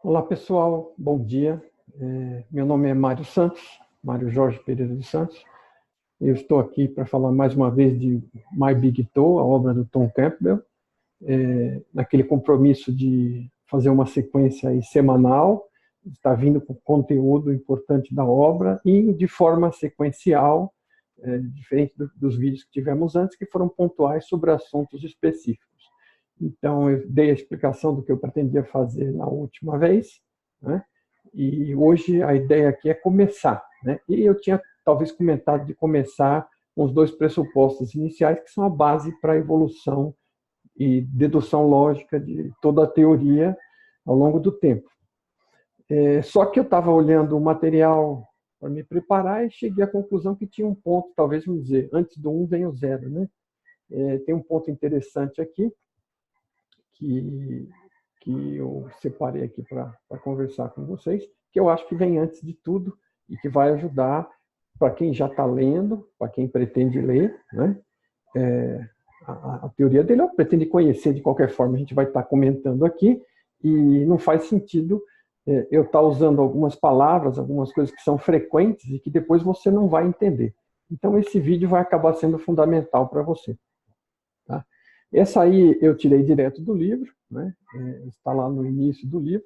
Olá, pessoal. Bom dia. Meu nome é Mário Santos, Mário Jorge Pereira dos Santos. Eu estou aqui para falar mais uma vez de My Big Toe, a obra do Tom Campbell, naquele compromisso de fazer uma sequência aí semanal, está vindo com conteúdo importante da obra e de forma sequencial, diferente dos vídeos que tivemos antes, que foram pontuais sobre assuntos específicos. Então, eu dei a explicação do que eu pretendia fazer na última vez, né? E hoje a ideia aqui é começar, né? E eu tinha talvez comentado de começar com os dois pressupostos iniciais, que são a base para a evolução e dedução lógica de toda a teoria ao longo do tempo. Só que eu estava olhando o material para me preparar e cheguei à conclusão que tinha um ponto, talvez vamos dizer, antes do 1 vem o 0, né? Tem um ponto interessante aqui, que eu separei aqui para conversar com vocês, que eu acho que vem antes de tudo e que vai ajudar para quem já está lendo, para quem pretende ler, né? A teoria dele eu pretendo conhecer de qualquer forma, a gente vai estar comentando aqui, e não faz sentido eu estar usando algumas palavras, algumas coisas que são frequentes e que depois você não vai entender. Então, esse vídeo vai acabar sendo fundamental para você. Tá? Essa aí eu tirei direto do livro, né? Está lá no início do livro.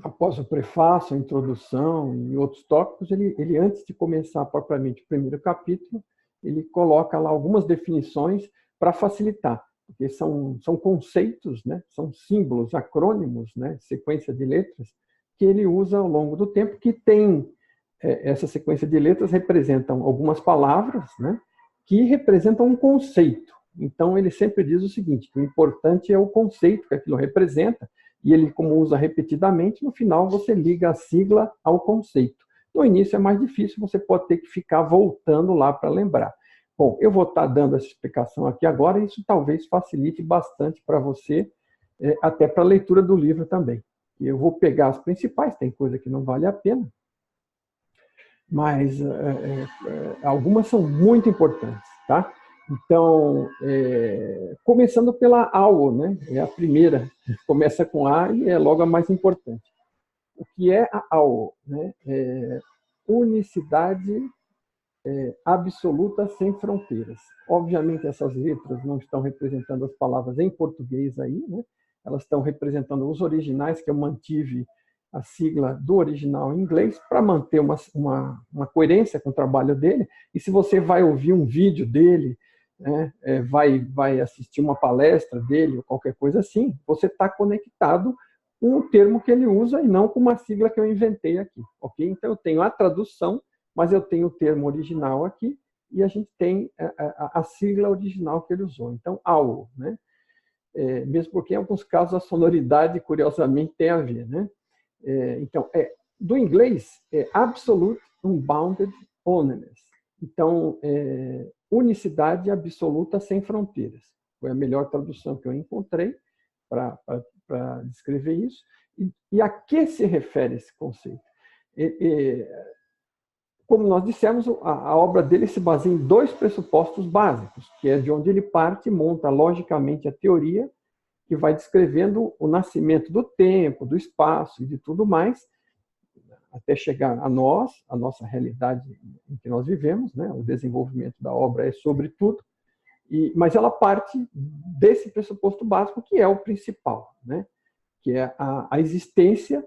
Após o prefácio, a introdução e outros tópicos, ele antes de começar propriamente o primeiro capítulo, ele coloca lá algumas definições para facilitar, porque são conceitos, né? São símbolos, acrônimos, né? Sequência de letras, que ele usa ao longo do tempo, que tem essa sequência de letras representam algumas palavras, né? Que representam um conceito. Então, ele sempre diz o seguinte, que o importante é o conceito que aquilo representa, e ele, como usa repetidamente, no final você liga a sigla ao conceito. No início é mais difícil, você pode ter que ficar voltando lá para lembrar. Bom, eu vou estar dando essa explicação aqui agora, e isso talvez facilite bastante para você, até para a leitura do livro também. Eu vou pegar as principais, tem coisa que não vale a pena, mas algumas são muito importantes, tá? Então, começando pela AO, né? É a primeira, começa com A e é logo a mais importante. O que é a AO? Né? Unicidade absoluta sem fronteiras. Obviamente, essas letras não estão representando as palavras em português aí, né? Elas estão representando os originais, que eu mantive a sigla do original em inglês, para manter uma coerência com o trabalho dele. E se você vai ouvir um vídeo dele, né, vai assistir uma palestra dele, ou qualquer coisa assim, você está conectado com o termo que ele usa e não com uma sigla que eu inventei aqui. Okay? Então, eu tenho a tradução, mas eu tenho o termo original aqui, e a gente tem a sigla original que ele usou. Então, AO, né? Mesmo porque, em alguns casos, a sonoridade, curiosamente, tem a ver, né? Então, do inglês, Absolute Unbounded Oneness. Então, unicidade absoluta sem fronteiras. Foi a melhor tradução que eu encontrei para descrever isso. E a que se refere esse conceito? Como nós dissemos, a obra dele se baseia em dois pressupostos básicos, que é de onde ele parte e monta logicamente a teoria, que vai descrevendo o nascimento do tempo, do espaço e de tudo mais, até chegar a nós, a nossa realidade em que nós vivemos, né? O desenvolvimento da obra é sobre tudo, mas ela parte desse pressuposto básico, que é o principal, né? Que é a existência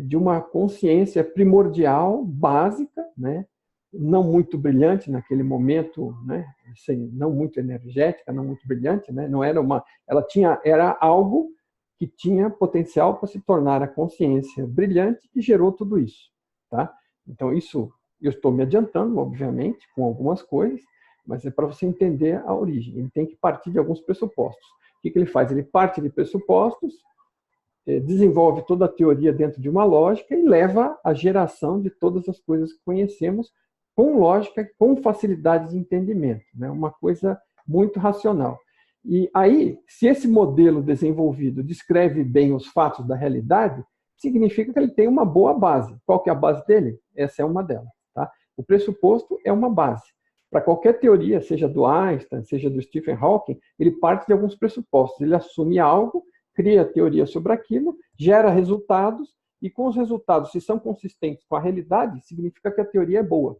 de uma consciência primordial, básica, né? Não muito brilhante naquele momento, né? Não muito energética, não muito brilhante, né? Não era era algo que tinha potencial para se tornar a consciência brilhante que gerou tudo isso, tá? Então, isso eu estou me adiantando, obviamente, com algumas coisas, mas é para você entender a origem. Ele tem que partir de alguns pressupostos. O que ele faz? Ele parte de pressupostos, desenvolve toda a teoria dentro de uma lógica e leva à geração de todas as coisas que conhecemos com lógica, com facilidade de entendimento, né? Uma coisa muito racional. E aí, se esse modelo desenvolvido descreve bem os fatos da realidade, significa que ele tem uma boa base. Qual que é a base dele? Essa é uma delas. Tá? O pressuposto é uma base. Para qualquer teoria, seja do Einstein, seja do Stephen Hawking, ele parte de alguns pressupostos. Ele assume algo cria teoria sobre aquilo, gera resultados, e com os resultados, se são consistentes com a realidade, significa que a teoria é boa,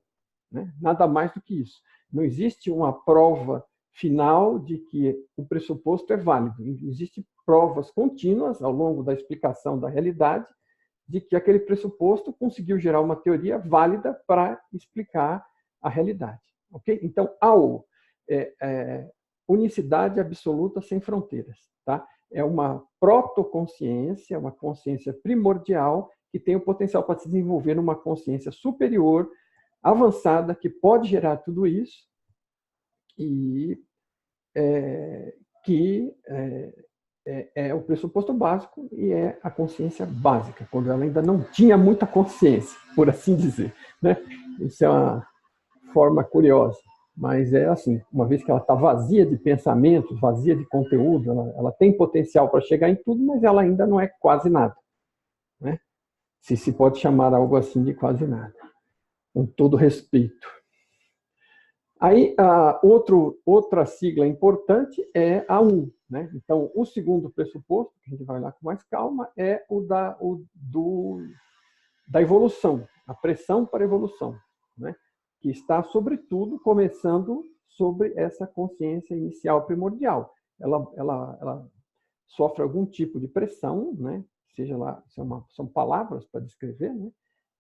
né? Nada mais do que isso. Não existe uma prova final de que o pressuposto é válido. Existem provas contínuas ao longo da explicação da realidade de que aquele pressuposto conseguiu gerar uma teoria válida para explicar a realidade. Okay? Então, unicidade absoluta sem fronteiras. Tá? É uma protoconsciência, uma consciência primordial que tem o potencial para se desenvolver numa consciência superior, avançada, que pode gerar tudo isso e que é o pressuposto básico e é a consciência básica, quando ela ainda não tinha muita consciência, por assim dizer. Né? Isso é uma forma curiosa, mas é assim, uma vez que ela está vazia de pensamentos, vazia de conteúdo, ela tem potencial para chegar em tudo, mas ela ainda não é quase nada. Né? Se pode chamar algo assim de quase nada, com todo respeito. Aí, outra sigla importante é a 1. Né? Então, o segundo pressuposto, que a gente vai lá com mais calma, é o da evolução, a pressão para a evolução, né? Que está, sobretudo, começando sobre essa consciência inicial primordial. Ela sofre algum tipo de pressão, né? Seja lá, são palavras para descrever, né?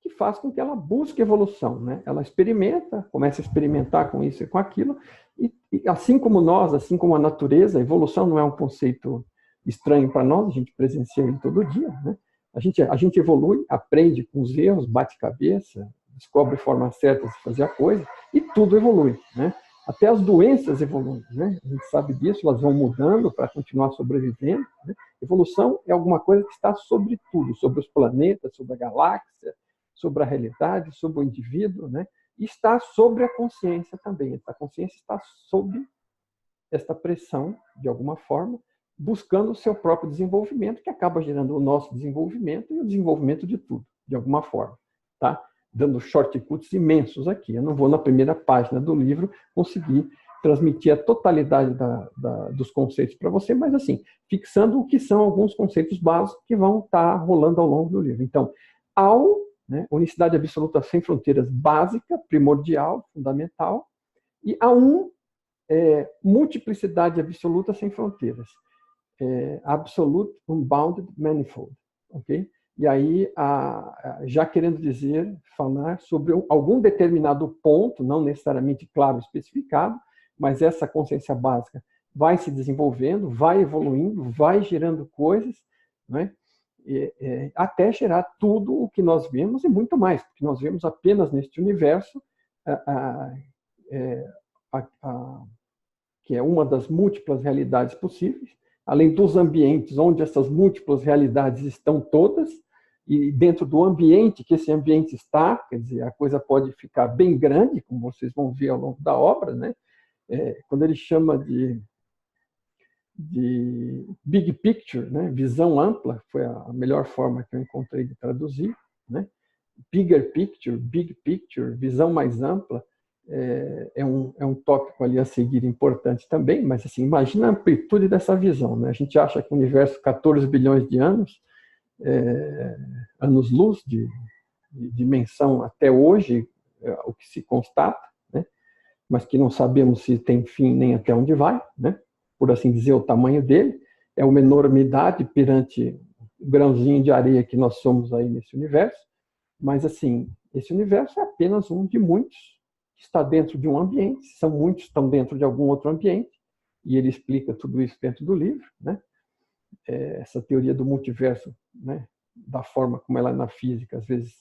Que faz com que ela busque evolução, né? Ela experimenta, começa a experimentar com isso e com aquilo, e assim como nós, assim como a natureza, a evolução não é um conceito estranho para nós, a gente presencia ele todo dia, né? A gente evolui, aprende com os erros, bate cabeça, descobre formas certas de fazer a coisa, e tudo evolui, né? Até as doenças evoluem, né? A gente sabe disso, elas vão mudando para continuar sobrevivendo, né? Evolução é alguma coisa que está sobre tudo, sobre os planetas, sobre a galáxia, sobre a realidade, sobre o indivíduo, né? E está sobre a consciência também. A consciência está sob esta pressão, de alguma forma, buscando o seu próprio desenvolvimento, que acaba gerando o nosso desenvolvimento e o desenvolvimento de tudo, de alguma forma. Tá? Dando shortcuts imensos aqui. Eu não vou, na primeira página do livro, conseguir transmitir a totalidade dos conceitos para você, mas, assim, fixando o que são alguns conceitos básicos que vão estar rolando ao longo do livro. Então, né, unicidade absoluta sem fronteiras básica, primordial, fundamental, e a multiplicidade absoluta sem fronteiras, absolute unbounded manifold, ok? E aí, já querendo falar sobre algum determinado ponto, não necessariamente claro, especificado, mas essa consciência básica vai se desenvolvendo, vai evoluindo, vai gerando coisas, né? Até gerar tudo o que nós vemos e muito mais, porque nós vemos apenas neste universo, que é uma das múltiplas realidades possíveis, além dos ambientes onde essas múltiplas realidades estão todas, e dentro do ambiente que esse ambiente está, quer dizer, a coisa pode ficar bem grande, como vocês vão ver ao longo da obra, né? Quando ele chama de big picture, né? Visão ampla, foi a melhor forma que eu encontrei de traduzir, né? Bigger picture, big picture, visão mais ampla, é um tópico ali a seguir importante também, mas, assim, imagina a amplitude dessa visão, né? A gente acha que o universo 14 bilhões de anos, anos-luz de dimensão até hoje, o que se constata, né? Mas que não sabemos se tem fim nem até onde vai, né? Por assim dizer, o tamanho dele é uma enormidade perante o grãozinho de areia que nós somos aí nesse universo, mas, assim, esse universo é apenas um de muitos que está dentro de um ambiente, são muitos que estão dentro de algum outro ambiente, e ele explica tudo isso dentro do livro, né? Essa teoria do multiverso, né? Da forma como ela é na física, às vezes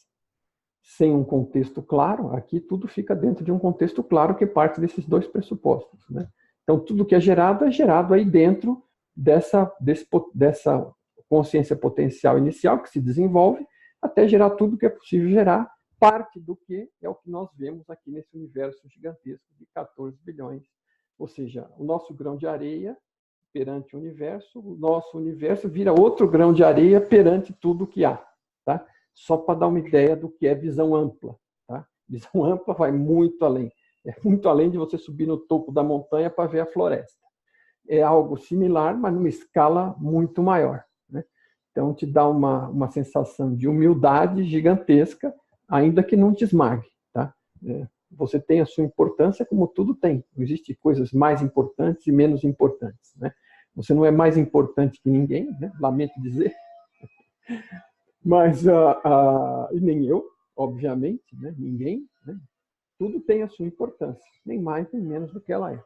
sem um contexto claro, aqui tudo fica dentro de um contexto claro que parte desses dois pressupostos, né? Então, tudo que é gerado aí dentro dessa consciência potencial inicial que se desenvolve até gerar tudo que é possível gerar, parte do que é o que nós vemos aqui nesse universo gigantesco de 14 bilhões. Ou seja, o nosso grão de areia perante o nosso universo vira outro grão de areia perante tudo que há. Tá? Só para dar uma ideia do que é visão ampla. Tá? Visão ampla vai muito além. É muito além de você subir no topo da montanha para ver a floresta. é algo similar, mas numa escala muito maior, né? Então, te dá uma sensação de humildade gigantesca, ainda que não te esmague, tá? Você tem a sua importância como tudo tem. Não existe coisas mais importantes e menos importantes, né? Você não é mais importante que ninguém, né? Lamento dizer, mas e nem eu, obviamente, né? Ninguém, né? Tudo tem a sua importância, nem mais nem menos do que ela é.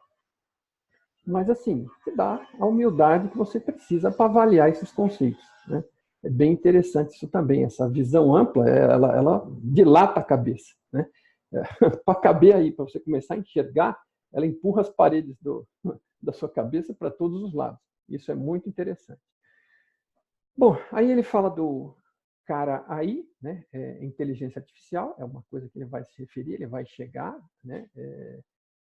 Mas, assim, te dá a humildade que você precisa para avaliar esses conceitos, né? É bem interessante isso também, essa visão ampla, ela dilata a cabeça, né? Para caber aí, para você começar a enxergar, ela empurra as paredes da sua cabeça para todos os lados. Isso é muito interessante. Bom, aí ele fala do cara aí, né? Inteligência artificial, é uma coisa que ele vai se referir, ele vai chegar, né?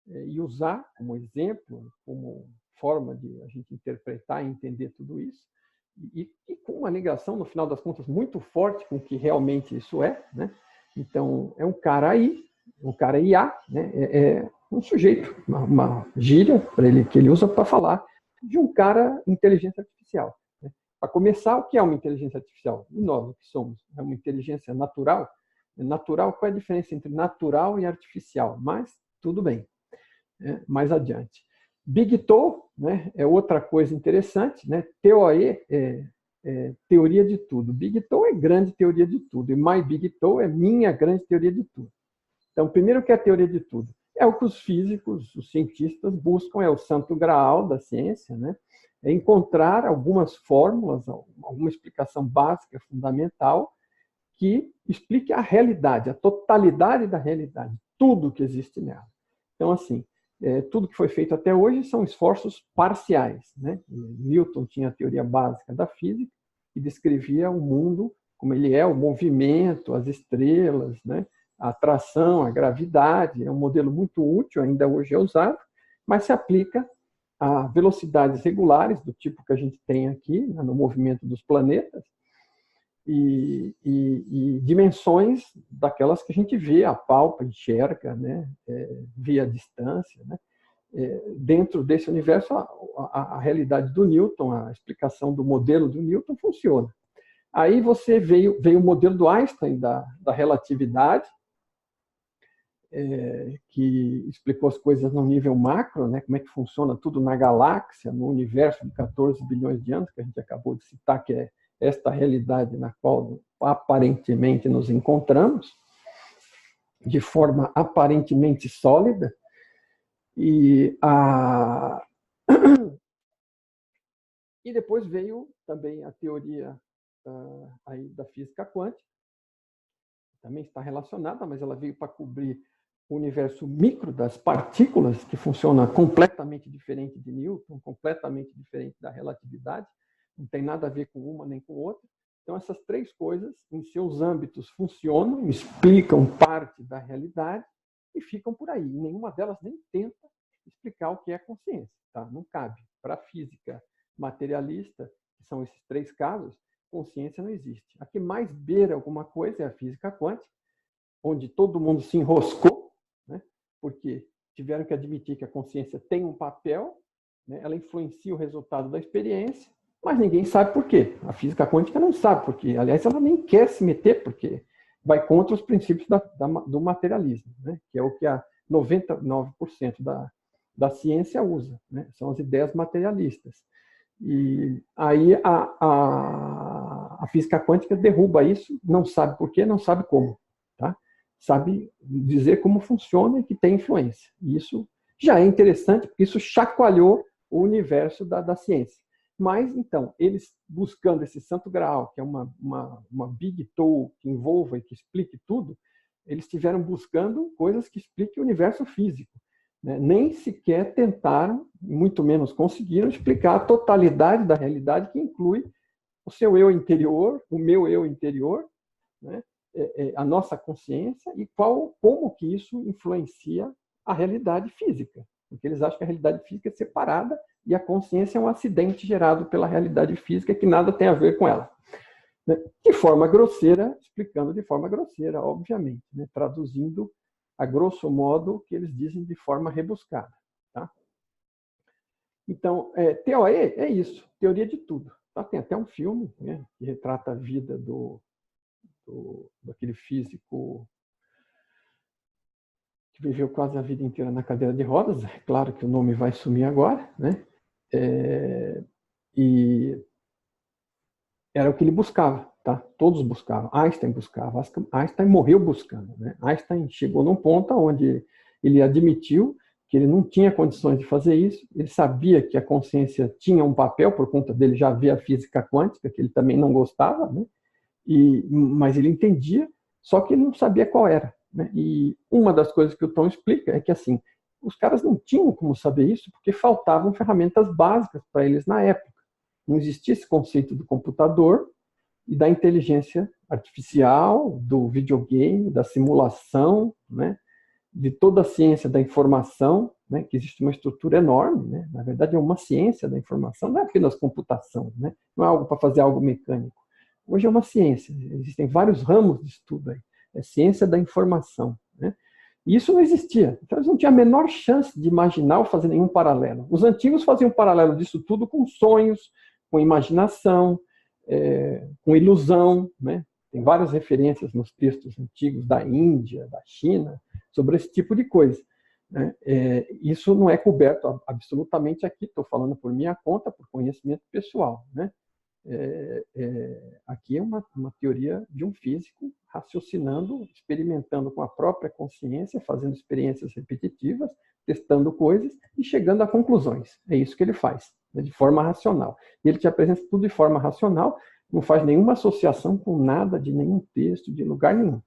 E usar como exemplo, como forma de a gente interpretar e entender tudo isso, e com uma ligação, no final das contas, muito forte com o que realmente isso é, né? Então, é um cara aí, um cara IA, né? Um sujeito, uma gíria para ele, que ele usa para falar de um cara inteligência artificial. Né? Para começar, o que é uma inteligência artificial? E nós, o que somos? É uma inteligência natural? Natural, qual é a diferença entre natural e artificial? Mas, tudo bem. Mais adiante. Big TOE, né, é outra coisa interessante, né? TOE é teoria de tudo. Big TOE é grande teoria de tudo. E My Big TOE é minha grande teoria de tudo. Então, primeiro, o que é a teoria de tudo? É o que os físicos, os cientistas buscam, é o santo graal da ciência, né? É encontrar algumas fórmulas, alguma explicação básica, fundamental, que explique a realidade, a totalidade da realidade, tudo que existe nela. Então, assim, tudo que foi feito até hoje são esforços parciais, né? Newton tinha a teoria básica da física, que descrevia o mundo como ele é, o movimento, as estrelas, né? A atração, a gravidade. É um modelo muito útil, ainda hoje é usado, mas se aplica a velocidades regulares, do tipo que a gente tem aqui, né, no movimento dos planetas, e dimensões daquelas que a gente vê, apalpa, enxerga, né? Via distância, né? Dentro desse universo, a realidade do Newton, a explicação do modelo do Newton funciona. Aí você veio o modelo do Einstein da relatividade, que explicou as coisas no nível macro, né? Como é que funciona tudo na galáxia, no universo de 14 bilhões de anos, que a gente acabou de citar, que é esta realidade na qual aparentemente nos encontramos, de forma aparentemente sólida. E depois veio também a teoria aí da física quântica, também está relacionada, mas ela veio para cobrir o universo micro das partículas, que funciona completamente diferente de Newton, completamente diferente da relatividade, não tem nada a ver com uma nem com outra. Então, essas três coisas, em seus âmbitos, funcionam, explicam parte da realidade e ficam por aí. Nenhuma delas nem tenta explicar o que é consciência. Tá? Não cabe. Para a física materialista, que são esses três casos, consciência não existe. A que mais beira alguma coisa é a física quântica, onde todo mundo se enroscou, né? Porque tiveram que admitir que a consciência tem um papel, né? Ela influencia o resultado da experiência, mas ninguém sabe por quê. A física quântica não sabe por quê. Aliás, ela nem quer se meter, porque vai contra os princípios do materialismo, né? Que é o que a 99% da ciência usa, né? São as ideias materialistas. E aí a física quântica derruba isso, não sabe por quê, não sabe como. Tá? Sabe dizer como funciona e que tem influência. E isso já é interessante, porque isso chacoalhou o universo da ciência. Mas, então, eles buscando esse santo graal, que é uma big TOE que envolva e que explique tudo, eles estiveram buscando coisas que expliquem o universo físico. Né? Nem sequer tentaram, muito menos conseguiram, explicar a totalidade da realidade, que inclui o seu eu interior, o meu eu interior, né? A nossa consciência e como que isso influencia a realidade física. Porque eles acham que a realidade física é separada e a consciência é um acidente gerado pela realidade física que nada tem a ver com ela. De forma grosseira, explicando de forma grosseira, obviamente, né? Traduzindo a grosso modo o que eles dizem de forma rebuscada. Tá? Então, TOE é isso, teoria de tudo. Tá? Tem até um filme, né, que retrata a vida daquele físico que viveu quase a vida inteira na cadeira de rodas. É claro que o nome vai sumir agora, né? E era o que ele buscava, tá? Todos buscavam. Einstein buscava. Einstein morreu buscando, né? Einstein chegou num ponto onde ele admitiu que ele não tinha condições de fazer isso. Ele sabia que a consciência tinha um papel, por conta dele já ver a física quântica, que ele também não gostava, né? Mas ele entendia, só que ele não sabia qual era, né? E uma das coisas que o Tom explica é que, assim, os caras não tinham como saber isso porque faltavam ferramentas básicas para eles na época. Não existia esse conceito do computador e da inteligência artificial, do videogame, da simulação, né? De toda a ciência da informação, né? Que existe uma estrutura enorme, né? Na verdade, é uma ciência da informação, não é apenas computação, né? Não é algo para fazer algo mecânico. Hoje é uma ciência, existem vários ramos de estudo aí. É ciência da informação, né? E isso não existia. Então, eles não tinham a menor chance de imaginar ou fazer nenhum paralelo. Os antigos faziam paralelo disso tudo com sonhos, com imaginação, com ilusão, né? Tem várias referências nos textos antigos da Índia, da China, sobre esse tipo de coisa, né? Isso não é coberto absolutamente aqui, estou falando por minha conta, por conhecimento pessoal, né? Aqui é uma teoria de um físico raciocinando, experimentando com a própria consciência, fazendo experiências repetitivas, testando coisas e chegando a conclusões. É isso que ele faz, né, de forma racional. E ele te apresenta tudo de forma racional, não faz nenhuma associação com nada de nenhum texto, de lugar nenhum.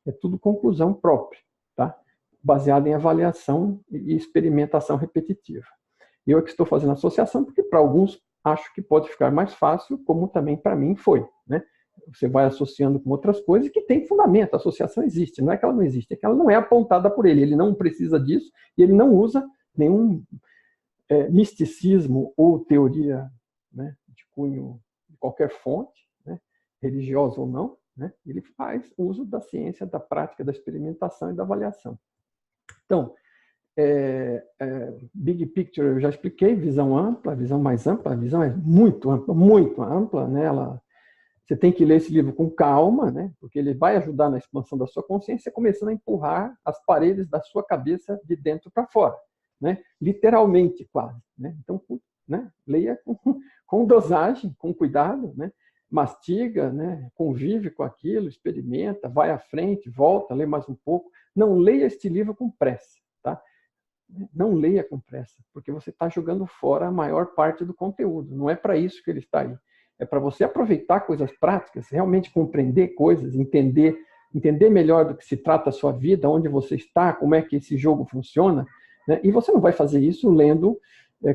É tudo conclusão própria, tá? Baseada em avaliação e experimentação repetitiva. Eu é que estou fazendo associação porque, para alguns, acho que pode ficar mais fácil, como também para mim foi, né? Você vai associando com outras coisas que tem fundamento, a associação existe, não é que ela não existe, é que ela não é apontada por ele não precisa disso e ele não usa nenhum misticismo ou teoria, né, de cunho de qualquer fonte, né, religiosa ou não, né? Ele faz uso da ciência, da prática, da experimentação e da avaliação. Então, big picture eu já expliquei, visão ampla, visão mais ampla, a visão é muito ampla, né? Você tem que ler esse livro com calma, né? Porque ele vai ajudar na expansão da sua consciência, começando a empurrar as paredes da sua cabeça de dentro para fora, né? Literalmente, quase, né? Então, né? Leia com dosagem, com cuidado, né? Mastiga, né? Convive com aquilo, experimenta, vai à frente, volta, lê mais um pouco. Não leia este livro com pressa, tá? Não leia com pressa, porque você está jogando fora a maior parte do conteúdo. Não é para isso que ele está aí. É para você aproveitar coisas práticas, realmente compreender coisas, entender melhor do que se trata a sua vida, onde você está, como é que esse jogo funciona, né? E você não vai fazer isso lendo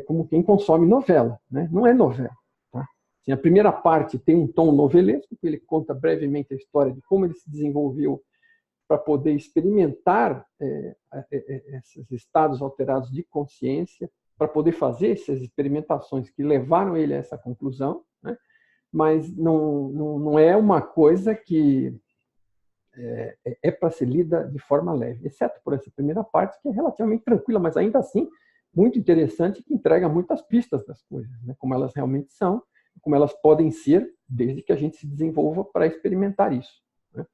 como quem consome novela, né? Não é novela. Tá? Assim, a primeira parte tem um tom novelesco, que ele conta brevemente a história de como ele se desenvolveu para poder experimentar esses estados alterados de consciência, para poder fazer essas experimentações que levaram ele a essa conclusão, né? Mas não é uma coisa que para ser lida de forma leve, exceto por essa primeira parte, que é relativamente tranquila, mas ainda assim muito interessante, que entrega muitas pistas das coisas, né? Como elas realmente são, como elas podem ser, desde que a gente se desenvolva para experimentar isso, né?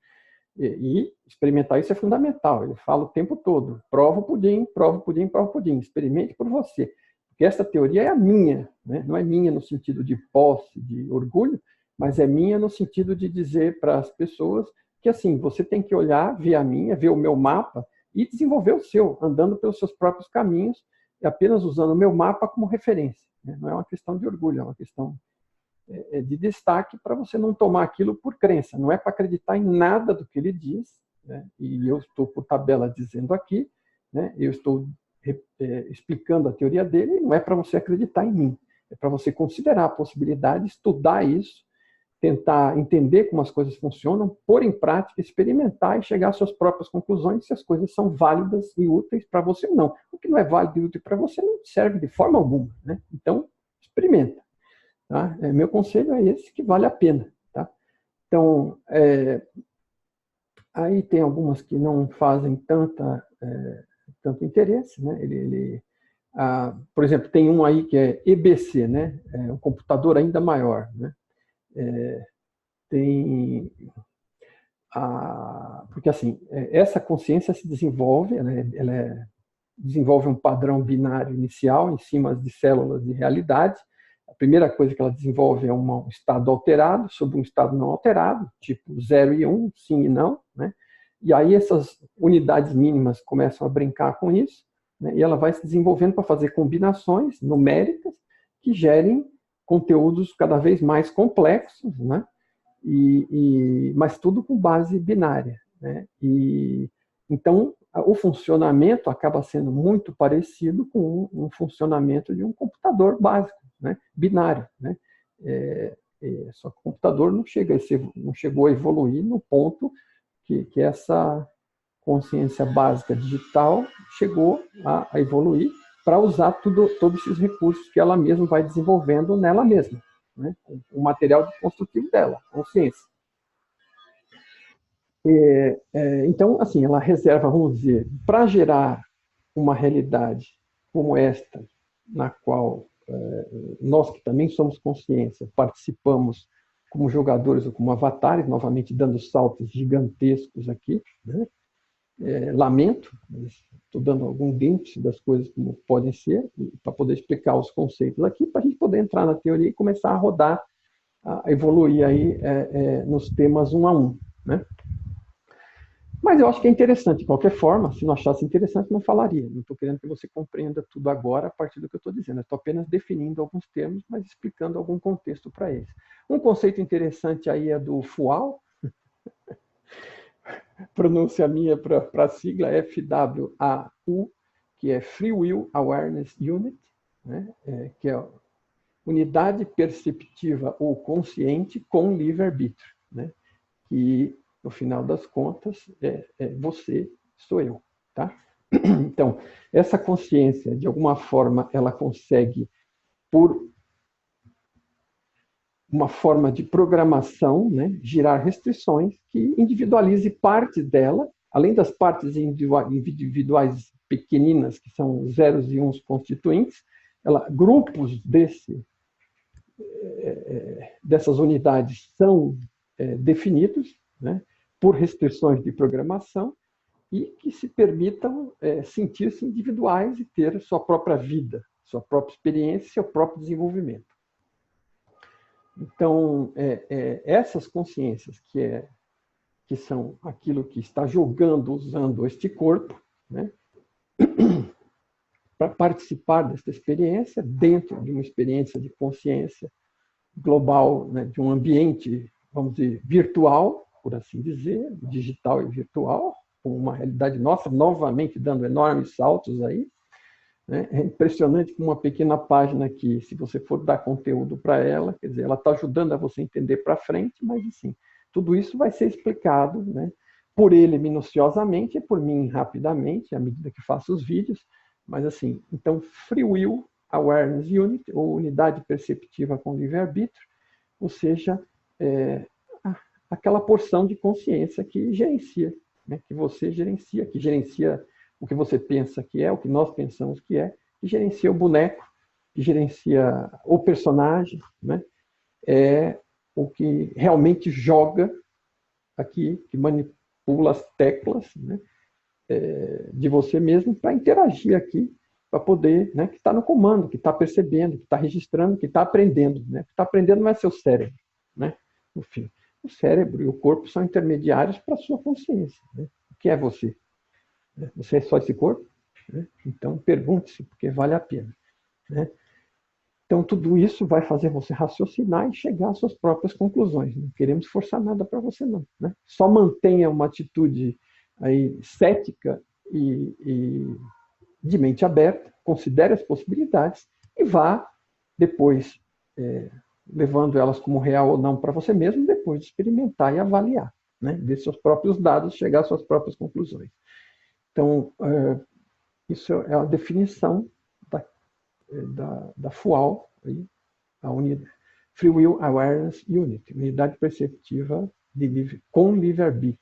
E experimentar isso é fundamental. Ele fala o tempo todo: prova o pudim, prova o pudim, prova o pudim. Experimente por você. Porque essa teoria é a minha, né? Não é minha no sentido de posse, de orgulho, mas é minha no sentido de dizer para as pessoas que, assim, você tem que olhar, ver a minha, ver o meu mapa e desenvolver o seu, andando pelos seus próprios caminhos e apenas usando o meu mapa como referência, né? Não é uma questão de orgulho, é uma questão de destaque para você não tomar aquilo por crença. Não é para acreditar em nada do que ele diz, né? E eu estou por tabela dizendo aqui, né? Eu estou explicando a teoria dele, e não é para você acreditar em mim. É para você considerar a possibilidade, estudar isso, tentar entender como as coisas funcionam, pôr em prática, experimentar e chegar às suas próprias conclusões se as coisas são válidas e úteis para você ou não. O que não é válido e útil para você não serve de forma alguma, né? Então, experimenta. Tá? Meu conselho é esse, que vale a pena. Tá? Então, aí tem algumas que não fazem tanto interesse, né? Ele Por exemplo, tem um aí que é EBC, né? É um computador ainda maior, né? Tem porque assim, essa consciência se desenvolve, né? Desenvolve um padrão binário inicial em cima de células de realidade. A primeira coisa que ela desenvolve é um estado alterado sobre um estado não alterado, tipo 0 e 1, sim e não, né? E aí essas unidades mínimas começam a brincar com isso, né? E ela vai se desenvolvendo para fazer combinações numéricas que gerem conteúdos cada vez mais complexos, né? Mas tudo com base binária, né? Então, o funcionamento acaba sendo muito parecido com um funcionamento de um computador básico, né? Binário, né? Só que o computador não chegou a evoluir no ponto que essa consciência básica digital chegou a evoluir para usar todos esses recursos que ela mesma vai desenvolvendo nela mesma, né? O material construtivo dela, a consciência. Então, assim, ela reserva, vamos dizer, para gerar uma realidade como esta, na qual nós que também somos consciência, participamos como jogadores ou como avatares, novamente dando saltos gigantescos aqui, né? Lamento, estou dando algum glimpse das coisas como podem ser, para poder explicar os conceitos aqui, para a gente poder entrar na teoria e começar a rodar, a evoluir aí nos temas um a um, né? Mas eu acho que é interessante, de qualquer forma, se não achasse interessante, não falaria. Não estou querendo que você compreenda tudo agora a partir do que eu estou dizendo. Estou apenas definindo alguns termos, mas explicando algum contexto para eles. Um conceito interessante aí é do FUAL, pronúncia minha para a sigla FWAU, que é Free Will Awareness Unit, né? Que é unidade perceptiva ou consciente com livre-arbítrio, né? Que, no final das contas, você, sou eu, tá? Então, essa consciência, de alguma forma, ela consegue, por uma forma de programação, né, girar restrições que individualize parte dela, além das partes individuais pequeninas, que são zeros e uns constituintes, grupos dessas unidades são definidos, né, por restrições de programação, e que se permitam sentir-se individuais e ter sua própria vida, sua própria experiência, seu próprio desenvolvimento. Então, essas consciências que são aquilo que está jogando, usando este corpo, né, para participar desta experiência, dentro de uma experiência de consciência global, né, de um ambiente, vamos dizer, virtual, por assim dizer, digital e virtual, com uma realidade nossa, novamente dando enormes saltos aí, né? É impressionante como uma pequena página aqui, se você for dar conteúdo para ela, quer dizer, ela está ajudando a você entender para frente, mas assim, tudo isso vai ser explicado, né, por ele minuciosamente e por mim rapidamente, à medida que faço os vídeos, mas assim, então Free Will Awareness Unit, ou unidade perceptiva com livre-arbítrio, ou seja, aquela porção de consciência que gerencia, né, que você gerencia, que gerencia o que você pensa que é, o que nós pensamos que gerencia o boneco, que gerencia o personagem, né, é o que realmente joga aqui, que manipula as teclas, né, de você mesmo para interagir aqui, para poder, né, que está no comando, que está percebendo, que está registrando, que está aprendendo. Né? O que está aprendendo não é seu cérebro, né? No fim. O cérebro e o corpo são intermediários para a sua consciência. Né? O que é você? Você é só esse corpo? Né? Então, pergunte-se, porque vale a pena. Né? Então, tudo isso vai fazer você raciocinar e chegar às suas próprias conclusões. Não queremos forçar nada para você, não. Né? Só mantenha uma atitude aí, cética e de mente aberta, considere as possibilidades e vá depois levando elas como real ou não para você mesmo, depois de experimentar e avaliar, né? Ver seus próprios dados, chegar às suas próprias conclusões. Então, isso é a definição da FUAL, a unidade, Free Will Awareness Unit, unidade perceptiva com livre-arbítrio.